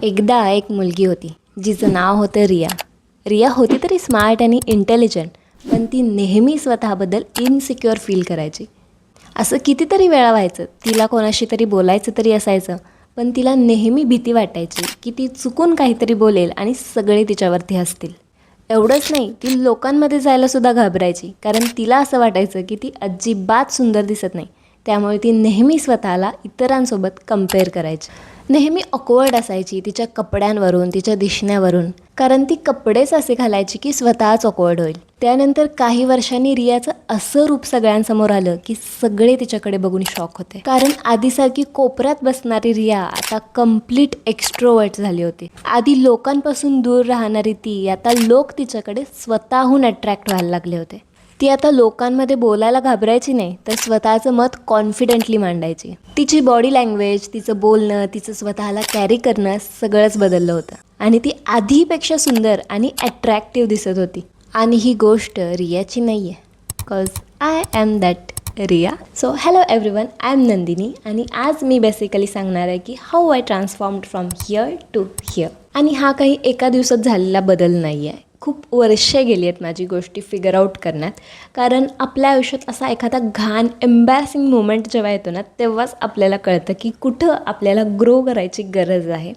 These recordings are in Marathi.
एकदा एक मुलगी होती जिचं नाव होतं रिया. रिया होती तरी स्मार्ट आणि इंटेलिजंट, पण ती नेहमी स्वतःबद्दल इनसिक्युअर फील करायची. असं कितीतरी वेळा व्हायचं, तिला कोणाशी तरी बोलायचं तरी असायचं, पण तिला नेहमी भीती वाटायची की ती चुकून काहीतरी बोलेल आणि सगळे तिच्यावरती हसतील. एवढंच नाही, ती लोकांमध्ये जायलासुद्धा घाबरायची, कारण तिला असं वाटायचं की ती अजिबात सुंदर दिसत नाही. त्यामुळे ती नेहमी स्वतःला इतरांसोबत कंपेअर करायची. नेहमी ऑकवर्ड असायची तिच्या कपड्यांवरून, तिच्या दिसण्यावरून, कारण ती कपडेच असे घालायची की स्वतःच ऑकवर्ड होईल. त्यानंतर काही वर्षांनी रियाचं असं रूप सगळ्यांसमोर आलं की सगळे तिच्याकडे बघून शॉक होते. कारण आधीसारखी कोपऱ्यात बसणारी रिया आता कम्प्लीट एक्स्ट्रोवर्ट झाली होती. आधी लोकांपासून दूर राहणारी ती आता लोक तिच्याकडे स्वतःहून अट्रॅक्ट व्हायला लागले होते. ती आता लोकांमध्ये बोलायला घाबरायची नाही, तर स्वतःचं मत कॉन्फिडेंटली मांडायची. तिची बॉडी लँग्वेज, तिचं बोलणं, तिचं स्वतःला कॅरी करणं सगळंच बदललं होतं आणि ती आधीपेक्षा सुंदर आणि अट्रॅक्टिव्ह दिसत होती. आणि ही गोष्ट रियाची नाही आहे, because I am that Riya. So hello everyone, I am Nandini आणि आज मी बेसिकली सांगणार आहे की how I transformed from here to here. आणि हा काही एका दिवसात झालेला बदल नाही आहे, खूप वर्षे गेली आहेत माझी गोष्टी फिगर आऊट करण्यात. कारण आपल्या आयुष्यात असा एखादा घाण एम्बॅरसिंग मोमेंट जेव्हा येतो ना, तेव्हाच आपल्याला कळतं की कुठं आपल्याला ग्रो करायची गरज आहे.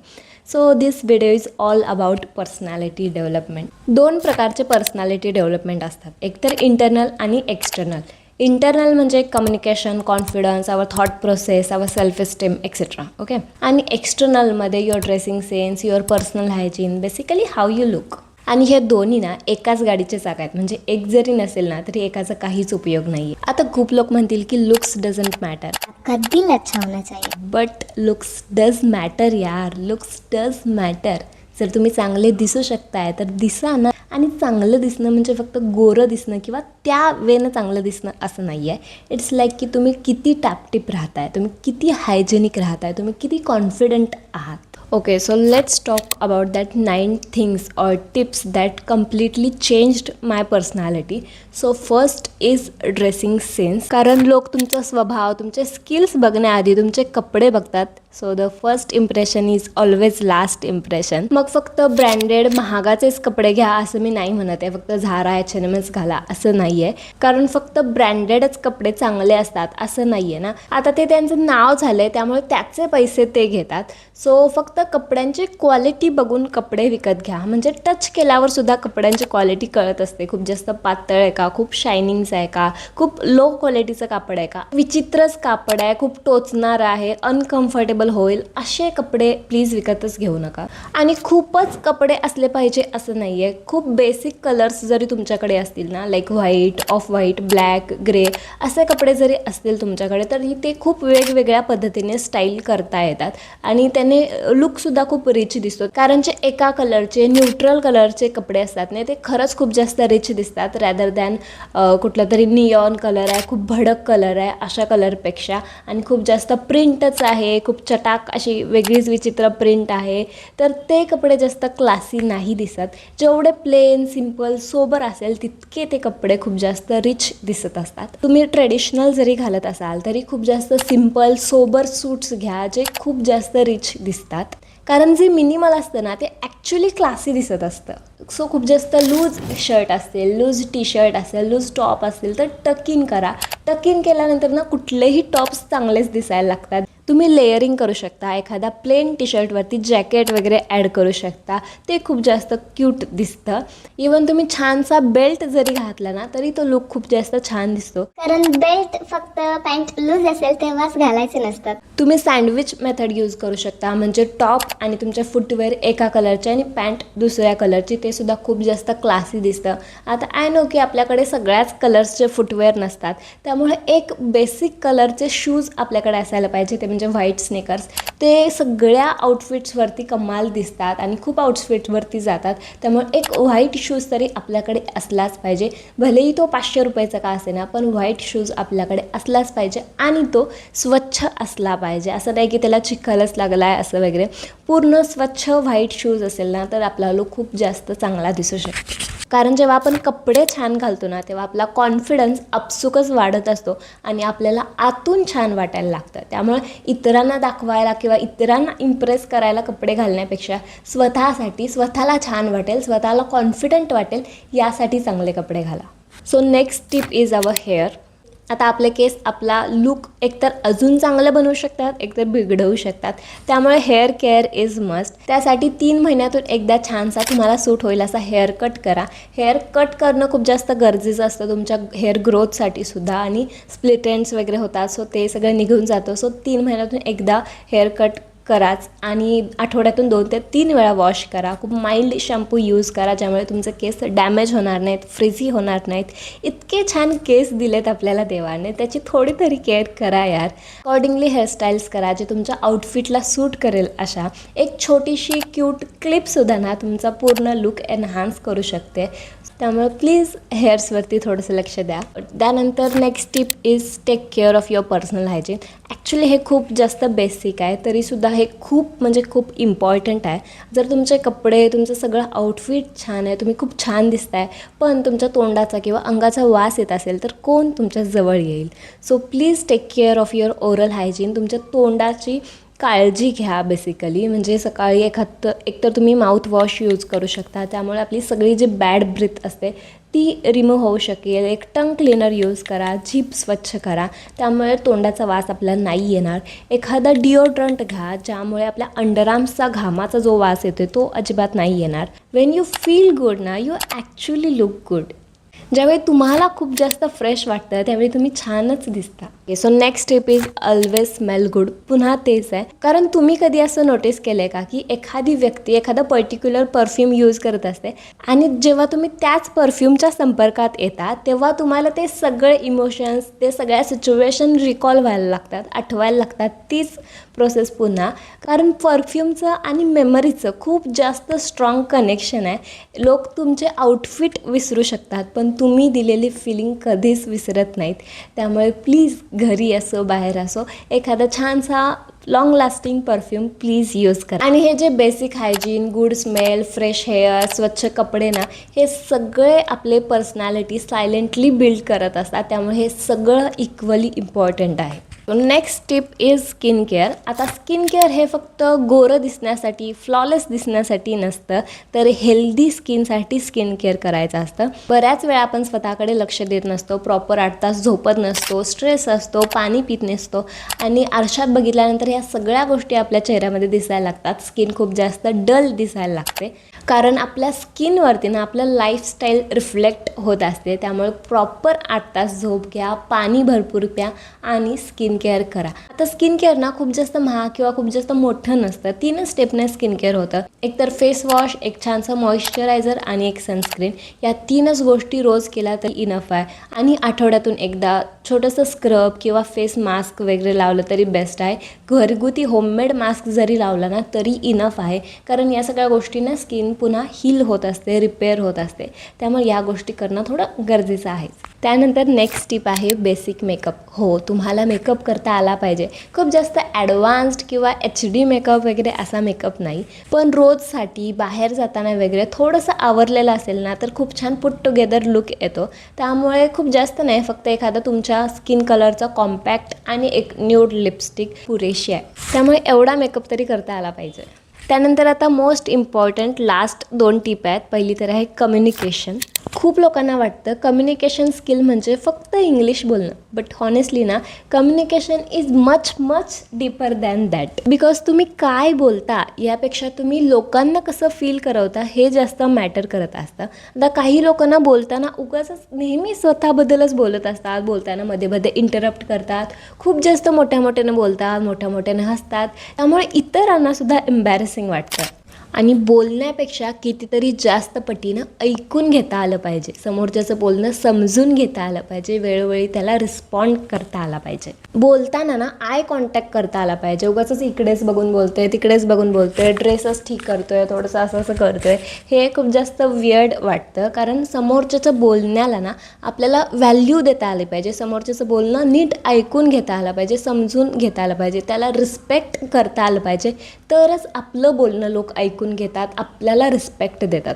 So this video is all about personality development. दोन प्रकारचे पर्सनॅलिटी डेव्हलपमेंट असतात, एकतर इंटरनल आणि एक्सटर्नल. इंटरनल म्हणजे communication, confidence, our thought process, our self esteem etcetera. Okay. आणि एक्सटर्नलमध्ये your dressing sense, your personal hygiene, basically how you look. आणि हे दोन्ही ना एकाच गाडीचे चाक आहेत, म्हणजे एक जरी नसेल ना तरी एकाचा काहीच उपयोग नाही आहे. आता खूप लोक म्हणतील की लुक्स डझंट मॅटर, कभी अच्छा होना चाहिए. बट लुक्स डज मॅटर यार, लुक्स डज मॅटर. जर तुम्ही चांगले दिसू शकताय तर दिसा ना. आणि चांगलं दिसणं म्हणजे फक्त गोरं दिसणं किंवा त्या वेनं चांगलं दिसणं असं नाही आहे. इट्स लाईक की तुम्ही किती टापटीप राहताय, तुम्ही किती हायजेनिक राहताय, तुम्ही किती कॉन्फिडंट आहात. Okay, so let's talk about that 9 things or tips that completely changed my personality. So first is dressing sense. कारण लोक तुमचा स्वभाव, तुमचे स्किल्स बघण्याआधी तुमचे कपडे बघतात. So the first impression is always last impression. मग फक्त ब्रँडेड महागाचेच कपडे घ्या असं मी नाही म्हणत आहे, फक्त झारा H&Mच घाला असं नाही आहे. कारण फक्त ब्रँडेडच कपडे चांगले असतात असं नाही आहे ना. आता ते त्यांचं नाव झालं आहे त्यामुळे त्याचे पैसे ते घेतात. सो फक्त कपड्यांची क्वालिटी बघून कपडे विकत घ्या, म्हणजे टच केल्यावर सुद्धा कपड्यांची क्वालिटी कळत असते. खूप जास्त पातळ आहे का, खूप शायनिंग्स आहे का, खूप लो क्वालिटीचं कापड आहे का, विचित्रच कापड आहे, खूप टोचणार आहे, अनकम्फर्टेबल होईल, असे कपडे प्लीज विकतच घेऊ नका. आणि खूपच कपडे असले पाहिजे असं नाही आहे. खूप बेसिक कलर्स जरी तुमच्याकडे असतील ना, like white, off white, black, grey असे कपडे जरी असतील तुमच्याकडे, तर ते खूप वेगवेगळ्या पद्धतीने स्टाईल करता येतात आणि त्याने लुकसुद्धा खूप रिच दिसतो. कारण जे एका कलरचे, न्यूट्रल कलरचे कपडे असतात ना, ते खरंच खूप जास्त रिच दिसतात रॅदर दॅन कुठला तरी नियॉन कलर आहे, खूप भडक कलर आहे अशा कलरपेक्षा. आणि खूप जास्त प्रिंटच आहे, खूप चटाक अशी वेगळीच विचित्र प्रिंट आहे, तर ते कपडे जास्त क्लासी नाही दिसत. जेवढे प्लेन, सिम्पल, सोबर असेल तितके ते कपडे खूप जास्त रिच दिसत असतात. तुम्ही ट्रेडिशनल जरी घालत असाल तरी खूप जास्त सिम्पल, सोबर सूट्स घ्या जे खूप जास्त रिच दिसतात. कारण जे मिनिमल असतं ना ते ॲक्च्युली क्लासी दिसत असतं. सो खूप जास्त लूज शर्ट असेल, लूज टी शर्ट असेल, लूज टॉप असेल तर टक इन करा. टक इन केल्यानंतर ना कुठलेही टॉप्स चांगलेच दिसायला लागतात. तुम्ही लेअरिंग करू शकता, एखादा प्लेन टी शर्टवरती जॅकेट वगैरे ॲड करू शकता, ते खूप जास्त क्यूट दिसतं. इवन तुम्ही छानसा बेल्ट जरी घातला ना तरी तो लुक खूप जास्त छान दिसतो. कारण बेल्ट फक्त पॅन्ट लूज असेल तेव्हाच घालायचे नसतात. तुम्ही सँडविच मेथड यूज करू शकता, म्हणजे टॉप आणि तुमचे फुटवेअर एका कलरचे आणि पॅन्ट दुसऱ्या कलरची, ते सुद्धा खूप जास्त क्लासी दिसतं. आता आय नो की आपल्याकडे सगळ्याच कलर्सचे फुटवेअर नसतात, त्यामुळे एक बेसिक कलरचे शूज आपल्याकडे असायला पाहिजे, ते म्हणजे व्हाईट स्नेकर्स. ते सगळ्या आउटफिट्सवरती कमाल दिसतात आणि खूप आउटफिट्सवरती जातात. त्यामुळे एक व्हाईट शूज तरी आपल्याकडे असलाच पाहिजे, भलेही तो 500 रुपयाचा का असेना, पण व्हाईट शूज आपल्याकडे असलाच पाहिजे आणि तो स्वच्छ असला पाहिजे. असं नाही की त्याला चिखलच लागला आहे असं वगैरे. पूर्ण स्वच्छ व्हाईट शूज असेल ना तर आपला लुक खूप जास्त चांगला दिसू शकतो. कारण जेव्हा आपण कपडे छान घालतो ना तेव्हा आपला कॉन्फिडन्स आपसुकच वाढत असतो आणि आपल्याला आतून छान वाटायला लागतं. त्यामुळे इतरांना दाखवायला किंवा इतरांना इम्प्रेस करायला कपडे घालण्यापेक्षा स्वतःला छान वाटेल, स्वतःला कॉन्फिडंट वाटेल यासाठी चांगले कपडे घाला. So next tip is our hair. आता आपले केस आपला लुक एकतर अजून चांगलं बनवू शकतात, एकतर बिघडवू शकतात. त्यामुळे हेअर केअर इज मस्ट. त्यासाठी 3 महिन्यातून एकदा छानसा तुम्हाला सूट होईल असा हेअर कट करा. हेअर कट करणं खूप जास्त गरजेचं असतं तुमच्या हेअर ग्रोथसाठी सुद्धा, आणि स्प्लिट एंड्स वगैरे होतात, सो ते सगळं निघून जातं. सो 3 महिन्यातून एकदा हेअर कट कराच आणि आठवड्यातून 2 ते 3 वेळा वॉश करा. खूप माइल्ड शॅम्पू यूज करा ज्यामुळे तुमचे केस डॅमेज होणार नाहीत, फ्रिझी होणार नाहीत. इतके छान केस दिलेत आपल्याला देवाने, त्याची थोडी तरी केअर करा यार. अकॉर्डिंगली हेअरस्टाईल्स करा जे तुमच्या आउटफिटला सूट करेल अशा. एक छोटीशी क्यूट क्लिपसुद्धा ना तुमचा पूर्ण लुक एनहान्स करू शकते. त्यामुळे प्लीज हेअर्सवरती थोडंसं लक्ष द्या. त्यानंतर next tip is take care of your personal hygiene. Actually हे खूप जास्त बेसिक आहे, तरीसुद्धा हे खूप इम्पॉर्टंट आहे. जर तुमचे कपडे, तुमचं सगळं आउटफिट छान आहे, तुम्ही खूप छान दिसताय, पण तुमच्या तोंडाचा किंवा अंगाचा वास येत असेल तर कोण तुमच्या जवळ येईल? So please take care of your oral hygiene. तुमच्या तोंडाची काळजी घ्या बेसिकली. म्हणजे सकाळी एकतर तुम्ही माउथ वॉश यूज करू शकता, त्यामुळे आपली सगळी जी बॅड ब्रीथ असते ती रिमूव्ह होऊ शकेल. एक टंग क्लीनर यूज करा, जीभ स्वच्छ करा, त्यामुळे तोंडाचा वास आपल्याला नाही येणार. एखादा डिओड्रंट घ्या ज्यामुळे आपल्या अंडरआर्म्सचा घामाचा जो वास येतो तो अजिबात नाही येणार. वेन यू फील गुड ना, यू ॲक्च्युली लुक गुड. ज्यावेळी तुम्हाला खूप जास्त फ्रेश वाटतं त्यावेळी तुम्ही छानच दिसता. So next tip is always smell good. पुन्हा तेच आहे, कारण तुम्ही कधी असं नोटीस केलं आहे का की एखादी व्यक्ती एखादा पर्टिक्युलर परफ्यूम यूज करत असते आणि जेव्हा तुम्ही त्याच परफ्यूमच्या संपर्कात येता तेव्हा तुम्हाला ते सगळे इमोशन्स, ते सगळ्या सिच्युएशन रिकॉल व्हायला लागतात, आठवायला लागतात. तीच प्रोसेस पुन्हा, कारण परफ्यूमचं आणि मेमरीचं खूप जास्त स्ट्रॉंग कनेक्शन आहे. लोक तुमचे आउटफिट विसरू शकतात पण तुम्ही दिलेली फिलिंग कधीच विसरत नाहीत. त्यामुळे प्लीज घरी असो बाहेर असो एखादा छानसा long lasting perfume please use करा. आणि हे जे basic hygiene, good smell, fresh hair, स्वच्छ कपडे ना, हे सगळे आपले पर्सनॅलिटी सायलेंटली बिल्ड करत असतात. त्यामुळे हे सगळं इक्वली इम्पॉर्टंट आहे. Next tip is skin care. आता स्किन केअर हे फक्त गोरं दिसण्यासाठी, फ्लॉलेस दिसण्यासाठी नसतं, तर हेल्दी स्किनसाठी स्किन केअर करायचं असतं. बऱ्याच वेळा आपण स्वतःकडे लक्ष देत नसतो, प्रॉपर 8 तास झोपत नसतो, स्ट्रेस असतो, पाणी पित नसतो आणि आरशात बघितल्यानंतर ह्या सगळ्या गोष्टी आपल्या चेहऱ्यामध्ये दिसायला लागतात. स्किन खूप जास्त डल दिसायला लागते, कारण आपल्या स्किनवरती ना आपलं लाईफस्टाईल रिफ्लेक्ट होत असते. त्यामुळे प्रॉपर 8 तास झोप घ्या, पाणी भरपूर प्या आणि स्किन केअर करा. आता स्किन केअर ना खूप जास्त महाग किंवा खूप जास्त मोठं नसतं. 3 स्टेपने स्किन केअर होतं. एक तर फेस वॉश, एक छानसं मॉइश्चरायझर आणि एक सनस्क्रीन. या 3च गोष्टी रोज केल्या तर इनफ आहे. आणि आठवड्यातून एकदा छोटंसं स्क्रब किंवा फेस मास्क वगैरे लावलं तरी बेस्ट आहे. घरगुती होममेड मास्क जरी लावला ना तरी इनफ आहे, कारण या सगळ्या गोष्टींना स्किन पुन्हा हील होत असते, रिपेअर होत असते. त्यामुळे या गोष्टी करणं थोडं गरजेचं आहे. त्यानंतर नेक्स्ट टिप आहे बेसिक मेकअप. हो, तुम्हाला मेकअप करता आला पाहिजे. खूप जास्त ॲडव्हान्स्ड किंवा HD मेकअप वगैरे असा मेकअप नाही, पण रोजसाठी बाहेर जाताना वगैरे थोडंसं आवरलेलं असेल ना तर खूप छान पुट टुगेदर लुक येतो. त्यामुळे खूप जास्त नाही, फक्त एखादा तुमच्या स्किन कलरचा कॉम्पॅक्ट आणि एक न्यूड लिपस्टिक पुरेशी आहे. त्यामुळे एवढा मेकअप तरी करता आला पाहिजे. त्यानंतर आता मोस्ट इम्पॉर्टंट लास्ट 2 टिप आहेत. पहिली तर आहे कम्युनिकेशन. खूप लोकांना वाटतं कम्युनिकेशन स्किल म्हणजे फक्त इंग्लिश बोलणं, बट हॉनेस्टली ना communication is much deeper than that. Because तुम्ही काय बोलता यापेक्षा तुम्ही लोकांना कसं फील करवता हे जास्त मॅटर करत असतं. आता काही लोकांना बोलताना उगाच नेहमी स्वतःबद्दलच बोलत असतात, बोलताना मध्ये इंटरप्ट करतात, खूप जास्त मोठ्याने बोलतात, मोठ्याने हसतात. त्यामुळे इतरांनासुद्धा एम्बॅरेसिंग वाटतं. आणि बोलण्यापेक्षा कितीतरी जास्त पटीनं ऐकून घेता आलं पाहिजे. समोरच्याचं बोलणं समजून घेता आलं पाहिजे, वेळोवेळी त्याला रिस्पॉन्ड करता आला पाहिजे. बोलताना ना आय कॉन्टॅक्ट करता आला पाहिजे. उगाचच इकडेच बघून बोलतोय, तिकडेच बघून बोलतोय, ड्रेसच ठीक करतोय, थोडंसं असं करतोय, हे खूप जास्त वियर्ड वाटतं. कारण समोरच्याचं बोलण्याला ना आपल्याला व्हॅल्यू देता आली पाहिजे. समोरच्याचं बोलणं नीट ऐकून घेता आलं पाहिजे, समजून घेता आलं पाहिजे, त्याला रिस्पेक्ट करता आलं पाहिजे. तरच आपलं बोलणं लोक ऐकून घेतात, आपल्याला रिस्पेक्ट देतात.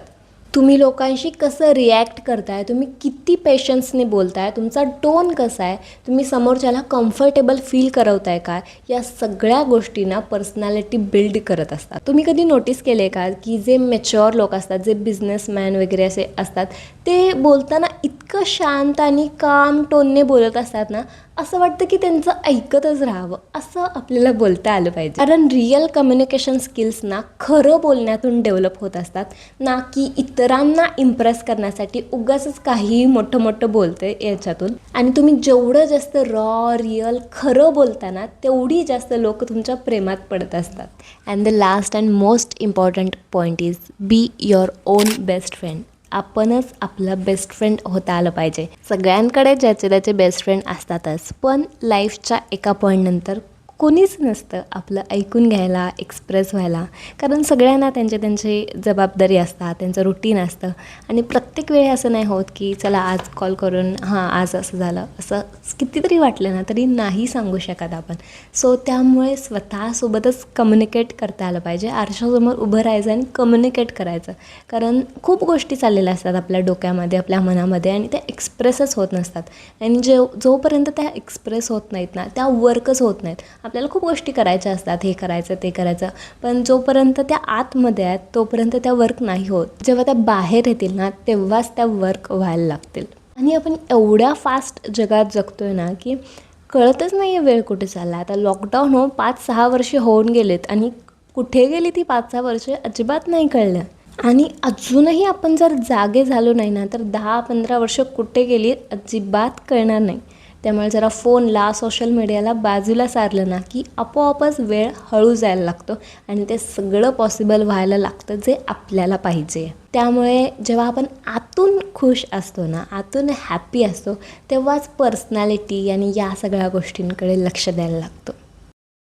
तुम्ही लोकांशी कसं रिॲक्ट करताय, तुम्ही किती पेशन्सने बोलताय, तुमचा टोन कसा आहे, तुम्ही समोरच्याला कम्फर्टेबल फील करवताय का, या सगळ्या गोष्टींना पर्सनॅलिटी बिल्ड करत असतात. तुम्ही कधी नोटीस केले का की जे मॅच्युअर लोक असतात, जे बिझनेसमॅन वगैरे असे असतात, ते बोलताना इतकं शांत आणि काम टोनने बोलत असतात ना, असं वाटतं की त्यांचं ऐकतच राहावं, असं आपल्याला बोलता आलं पाहिजे. कारण रिअल कम्युनिकेशन स्किल्स ना खरं बोलण्यातून डेव्हलप होत असतात, ना की इतरांना इम्प्रेस करण्यासाठी उगाचच काही मोठं मोठं बोलते याच्यातून. आणि तुम्ही जेवढं जास्त रॉ रिअल खरं बोलता ना, तेवढी जास्त लोक तुमच्या प्रेमात पडत असतात. And the last and most important point is be your on best friend. आपणच आपलं बेस्ट फ्रेंड होता आलं पाहिजे. सगळ्यांकडे ज्याचे त्याचे बेस्ट फ्रेंड असतातच, पण लाईफच्या एका पॉईंटनंतर कोणीच नसतं आपलं ऐकून घ्यायला, एक्सप्रेस व्हायला. कारण सगळ्यांना त्यांची जबाबदारी असतात, त्यांचं रुटीन असतं. आणि प्रत्येक वेळी असं नाही होत की चला आज कॉल करून आज असं झालं, असं कितीतरी वाटलं ना तरी नाही सांगू शकत आपण. सो त्यामुळे स्वतःसोबतच कम्युनिकेट करता आलं पाहिजे. आरशासमोर उभं राहायचं आणि कम्युनिकेट करायचं. कारण खूप गोष्टी चाललेल्या असतात आपल्या डोक्यामध्ये, आपल्या मनामध्ये, आणि त्या एक्सप्रेसच होत नसतात. आणि जोपर्यंत त्या एक्सप्रेस होत नाहीत ना, त्या वर्कच होत नाहीत. आपल्याला खूप गोष्टी करायच्या असतात, हे करायचं ते करायचं, पण जोपर्यंत त्या आतमध्ये आहेत तोपर्यंत त्या वर्क नाही होत. जेव्हा त्या बाहेर येतील ना, तेव्हाच त्या वर्क व्हायला लागतील. आणि आपण एवढ्या फास्ट जगात जगतोय ना की कळतच नाही आहे वेळ कुठे चालला. आता लॉकडाऊन 5-6 वर्षे होऊन गेलेत आणि कुठे गेली ती 5-6 वर्षे अजिबात नाही कळलं. आणि अजूनही आपण जर जागे झालो नाही ना, तर 10-15 वर्ष कुठे गेली अजिबात कळणार नाही. त्यामुळे जरा फोनला, सोशल मीडियाला बाजूला सारलं ना की आपोआपच वेळ हळू जायला लागतो आणि ते सगळं पॉसिबल व्हायला लागतं जे आपल्याला पाहिजे. त्यामुळे जेव्हा आपण आतून खुश असतो ना, आतून हॅपी असतो, तेव्हाच पर्सनॅलिटी आणि या सगळ्या गोष्टींकडे लक्ष द्यायला लागतो.